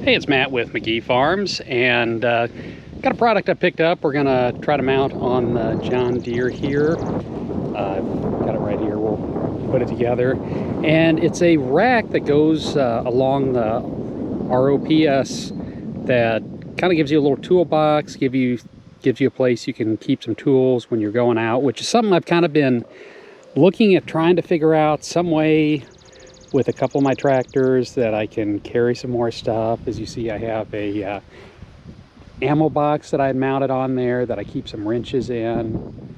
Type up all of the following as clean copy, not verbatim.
Hey, it's Matt with McGee Farms, and got a product I picked up. We're gonna try to mount on the John Deere here. I've got it right here. We'll put it together, and it's a rack that goes along the ROPS that kind of gives you a little toolbox, gives you a place you can keep some tools when you're going out, which is something I've kind of been looking at trying to figure out some way with a couple of my tractors that I can carry some more stuff. As you see, I have a ammo box that I mounted on there that I keep some wrenches in.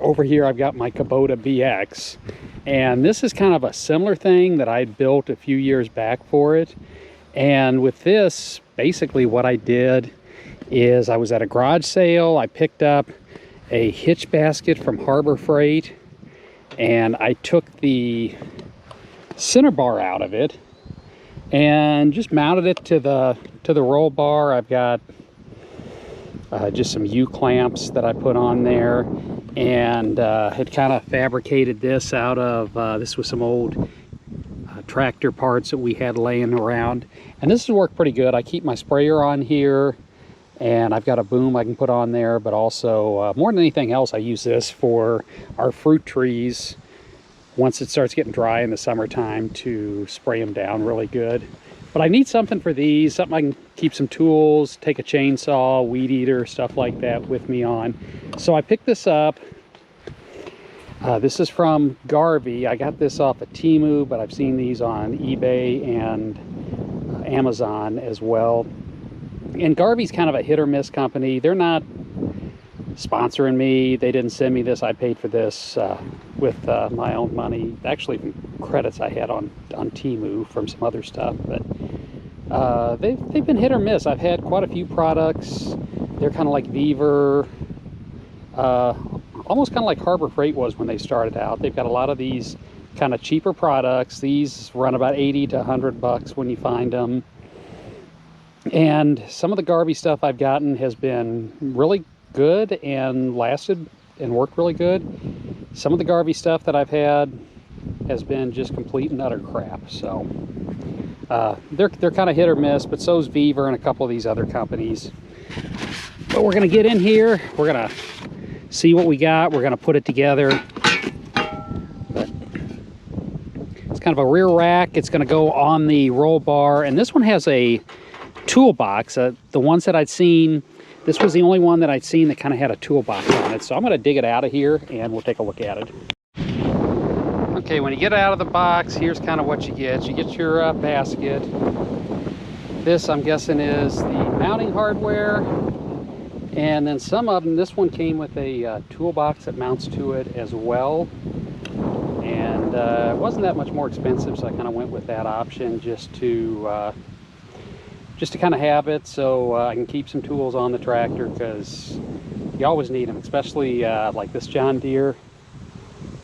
Over here I've got my Kubota BX, and this is kind of a similar thing that I built a few years back for it. And with this, basically what I did is I was at a garage sale. I picked up a hitch basket from Harbor Freight, and I took the center bar out of it and just mounted it to the roll bar. I've got just some U-clamps that I put on there, and had kind of fabricated this out of this was some old tractor parts that we had laying around, and this has worked pretty good. I keep my sprayer on here, and I've got a boom I can put on there, but also more than anything else, I use this for our fruit trees once it starts getting dry in the summertime to spray them down really good. But I need something for these, something I can keep some tools, take a chainsaw, weed eater, stuff like that with me on. So I picked this up. This is from Garvee. I got this off of Temu, but I've seen these on eBay and Amazon as well. And Garvee's kind of a hit or miss company. They're not sponsoring me. They didn't send me this. I paid for this with my own money. Actually, credits I had on Temu from some other stuff. But they've been hit or miss. I've had quite a few products. They're kind of like Beaver, almost kind of like Harbor Freight was when they started out. They've got a lot of these kind of cheaper products. These run about 80 to 100 bucks when you find them. And some of the Garvee stuff I've gotten has been really good and lasted and worked really good. Some of the Garvee stuff that I've had has been just complete and utter crap. So they're kind of hit or miss, but so's Beaver and a couple of these other companies. But we're gonna get in here. We're gonna see what we got. We're gonna put it together. But it's kind of a rear rack. It's gonna go on the roll bar, and this one has a toolbox. The ones that I'd seen, this was the only one that I'd seen that kind of had a toolbox on it. So I'm going to dig it out of here and we'll take a look at it. Okay, when you get it out of the box, here's kind of what you get. You get your basket. This, I'm guessing, is the mounting hardware. And then some of them, this one came with a toolbox that mounts to it as well. And it wasn't that much more expensive, so I kind of went with that option just to kind of have it, so I can keep some tools on the tractor, because you always need them, especially like this John Deere.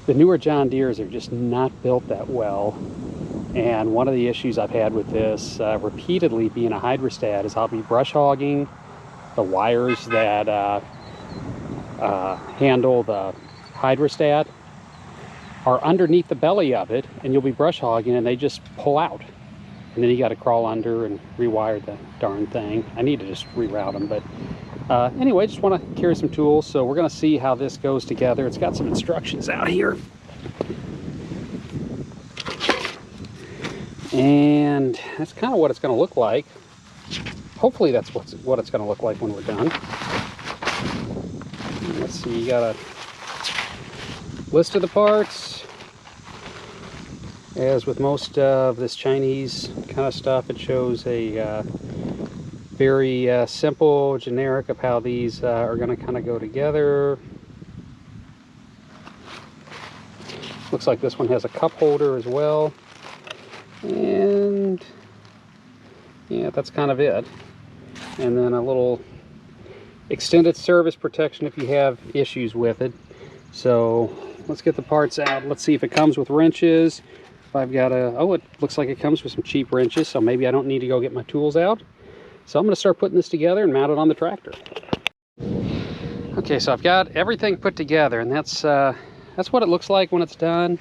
The newer John Deeres are just not built that well, and one of the issues I've had with this repeatedly being a hydrostat is I'll be brush hogging the wires that handle the hydrostat are underneath the belly of it, and you'll be brush hogging and they just pull out. And then you got to crawl under and rewire the darn thing. I need to just reroute them, but anyway, just want to carry some tools. So we're going to see how this goes together. It's got some instructions out here, and that's kind of what it's going to look like. Hopefully that's what it's going to look like when we're done. Let's see, you got a list of the parts. As with most of this Chinese kind of stuff, it shows a very simple generic of how these are going to kind of go together. Looks like this one has a cup holder as well. And yeah, that's kind of it. And then a little extended service protection if you have issues with it. So let's get the parts out. Let's see if it comes with wrenches. I've got it looks like it comes with some cheap wrenches, so maybe I don't need to go get my tools out. So I'm going to start putting this together and mount it on the tractor. Okay, so I've got everything put together, and that's what it looks like when it's done.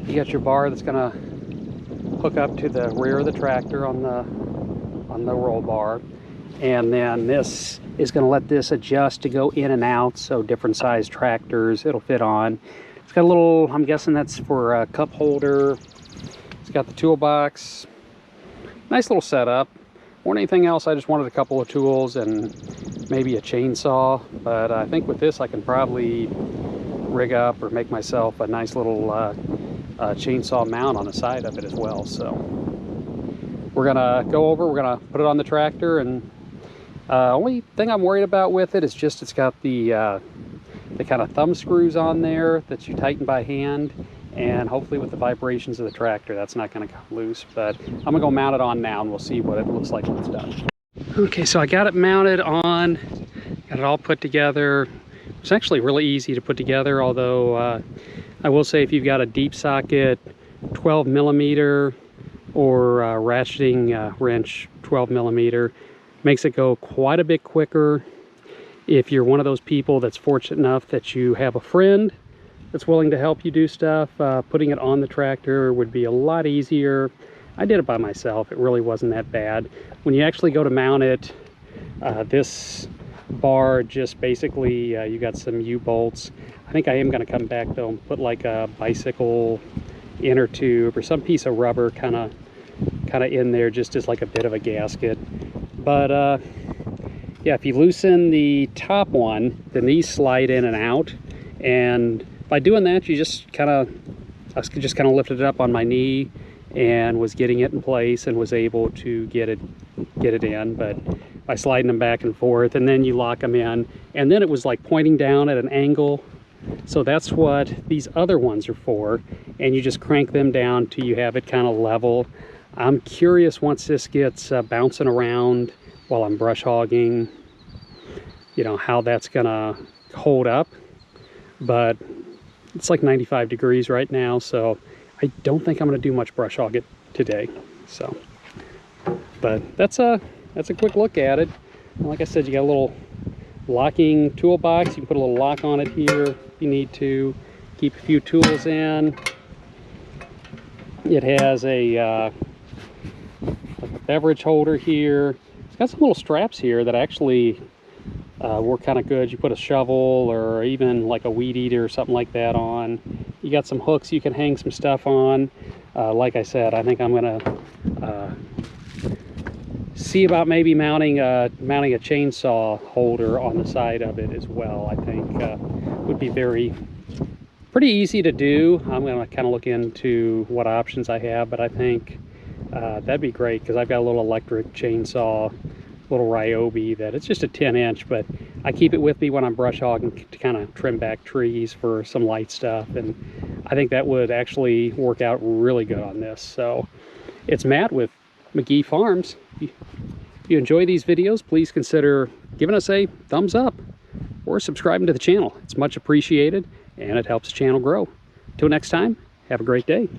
You got your bar that's going to hook up to the rear of the tractor on the roll bar, and then this is going to let this adjust to go in and out, so different size tractors it'll fit on. It's got a little, I'm guessing that's for a cup holder. It's got the toolbox. Nice little setup. More than anything else, I just wanted a couple of tools and maybe a chainsaw, but I think with this I can probably rig up or make myself a nice little chainsaw mount on the side of it as well. So we're gonna go over, we're gonna put it on the tractor, and only thing I'm worried about with it is just it's got the kind of thumb screws on there that you tighten by hand, and hopefully with the vibrations of the tractor that's not going to come loose. But I'm gonna go mount it on now and we'll see what it looks like when it's done. Okay, so I got it mounted on, got it all put together. It's actually really easy to put together, although I will say if you've got a deep socket 12 millimeter or ratcheting wrench 12 millimeter, makes it go quite a bit quicker. If you're one of those people that's fortunate enough that you have a friend that's willing to help you do stuff, putting it on the tractor would be a lot easier. I did it by myself. It really wasn't that bad. When you actually go to mount it, this bar just basically, you got some U-bolts. I think I am going to come back though and put like a bicycle inner tube or some piece of rubber kind of in there, just as like a bit of a gasket. But yeah, if you loosen the top one, then these slide in and out, and by doing that I just kind of lifted it up on my knee and was getting it in place and was able to get it in. But by sliding them back and forth, and then you lock them in, and then it was like pointing down at an angle. So that's what these other ones are for, and you just crank them down till you have it kind of level. I'm curious, once this gets bouncing around while I'm brush hogging, you know, how that's gonna hold up. But it's like 95 degrees right now, so I don't think I'm gonna do much brush hogging today. So, but that's a quick look at it. And like I said, you got a little locking toolbox. You can put a little lock on it here if you need to. Keep a few tools in. It has a beverage holder here. It's got some little straps here that actually work kind of good. You put a shovel or even like a weed eater or something like that on. You got some hooks you can hang some stuff on. Like I said, I think I'm gonna see about maybe mounting a chainsaw holder on the side of it as well. I think would be pretty easy to do. I'm gonna kind of look into what options I have, but I think that'd be great, because I've got a little electric chainsaw, little Ryobi, that it's just a 10-inch, but I keep it with me when I'm brush hogging to kind of trim back trees for some light stuff, and I think that would actually work out really good on this. So it's Matt with McGee Farms. If you enjoy these videos, please consider giving us a thumbs up or subscribing to the channel. It's much appreciated and it helps the channel grow. Till next time, have a great day.